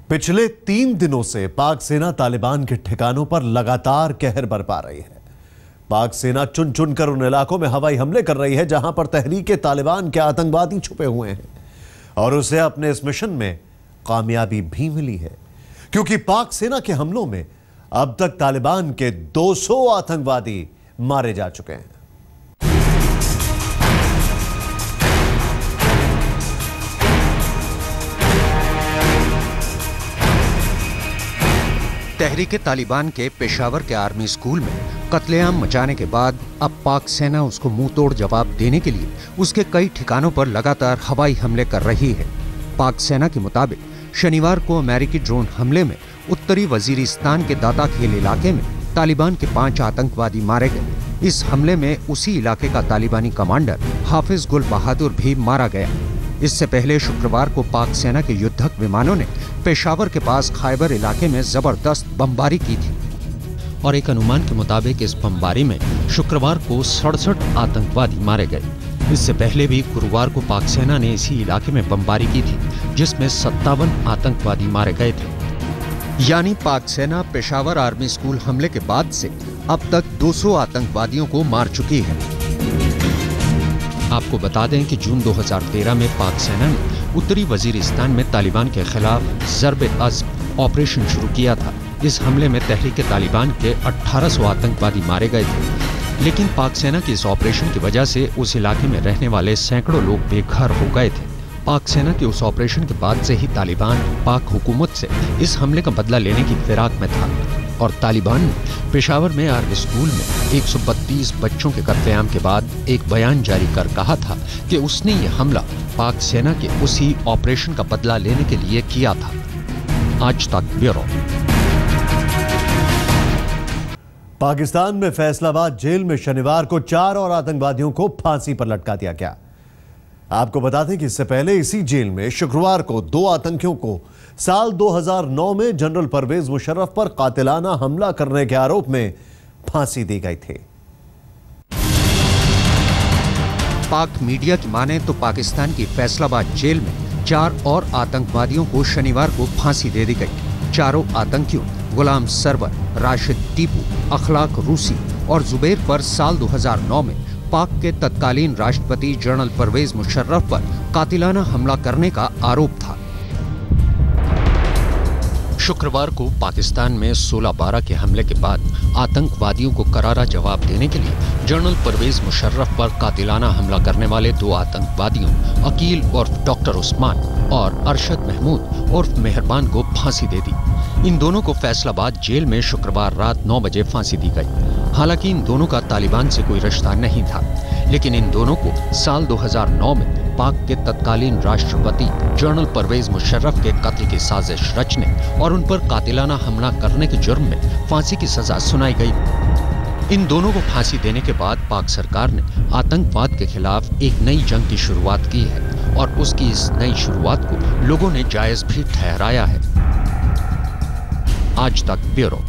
पिछले 3 दिनों से पाक सेना तालिबान के ठिकानों पर लगातार कहर बरपा रही है। पाक सेना चुन चुनकर उन इलाकों में हवाई हमले कर रही है जहां पर तहरीके तालिबान के आतंकवादी छुपे हुए हैं और उसे अपने इस मिशन में कामयाबी भी मिली है, क्योंकि पाक सेना के हमलों में अब तक तालिबान के 200 आतंकवादी मारे जा चुके हैं। तहरीके तालिबान के पेशावर के आर्मी स्कूल में कत्लेआम मचाने के बाद अब पाक सेना उसको मुंह तोड़ जवाब देने के लिए उसके कई ठिकानों पर लगातार हवाई हमले कर रही है। पाक सेना के मुताबिक शनिवार को अमेरिकी ड्रोन हमले में उत्तरी वजीरिस्तान के दाता खेल इलाके में तालिबान के 5 आतंकवादी मारे गए। इस हमले में उसी इलाके का तालिबानी कमांडर हाफिज गुल बहादुर भी मारा गया। इससे पहले शुक्रवार को पाक सेना के युद्धक विमानों ने पेशावर के पास खैबर इलाके में जबरदस्त बमबारी की थी और एक अनुमान के मुताबिक इस बमबारी में शुक्रवार को 67 आतंकवादी मारे गए। इससे पहले भी गुरुवार को पाक सेना ने इसी इलाके में बमबारी की थी जिसमें 57 आतंकवादी मारे गए थे। यानी पाक सेना पेशावर आर्मी स्कूल हमले के बाद से अब तक 200 आतंकवादियों को मार चुकी है। आपको बता दें कि जून 2013 में पाक सेना ने उत्तरी वजीरिस्तान में तालिबान के खिलाफ ज़र्ब-ए-अज़्म ऑपरेशन शुरू किया था। इस हमले में तहरीके तालिबान के 1800 आतंकवादी मारे गए थे, लेकिन पाक सेना के इस ऑपरेशन की वजह से उस इलाके में रहने वाले सैकड़ों लोग बेघर हो गए थे। पाक सेना के उस ऑपरेशन के बाद से ही तालिबान पाक हुकूमत से इस हमले का बदला लेने की फिराक में था और तालिबान ने पेशावर में आर्मी स्कूल में 132 बच्चों के कत्लेआम के बाद एक बयान जारी कर कहा था कि उसने ये हमला पाक सेना के उसी ऑपरेशन का बदला लेने के लिए किया था। आज तक ब्यूरो। पाकिस्तान में फैसलाबाद जेल में शनिवार को 4 और आतंकवादियों को फांसी पर लटका दिया गया। आपको बता दें कि इससे पहले इसी जेल में शुक्रवार को 2 आतंकियों को साल 2009 में जनरल परवेज मुशर्रफ पर कातिलाना हमला करने के आरोप में फांसी दी गई थी। पाक मीडिया की माने तो पाकिस्तान की फैसलाबाद जेल में 4 और आतंकवादियों को शनिवार को फांसी दे दी गई। चारों आतंकियों गुलाम सरवर, राशिद टीपू, अखलाक रूसी और जुबैर पर साल 2009 में पाक के तत्कालीन राष्ट्रपति जनरल परवेज मुशर्रफ पर कातिलाना हमला करने का आरोप था। शुक्रवार को पाकिस्तान में 16/12 के हमले के बाद आतंकवादियों को करारा जवाब देने के लिए जनरल परवेज मुशर्रफ पर कातिलाना हमला करने वाले 2 आतंकवादियों अकील उर्फ डॉक्टर उस्मान और अरशद महमूद उर्फ मेहरबान को फांसी दे दी। इन दोनों को फैसलाबाद जेल में शुक्रवार रात 9 बजे फांसी दी गई। हालांकि इन दोनों का तालिबान से कोई रिश्ता नहीं था, लेकिन इन दोनों को साल 2009 में पाक के तत्कालीन राष्ट्रपति जनरल परवेज मुशर्रफ के कत्ल की साजिश रचने और उन पर कातिलाना हमला करने के जुर्म में फांसी की सजा सुनाई गई। इन दोनों को फांसी देने के बाद पाक सरकार ने आतंकवाद के खिलाफ एक नई जंग की शुरुआत की है और उसकी इस नई शुरुआत को लोगों ने जायज भी ठहराया है। आज तक ब्यूरो।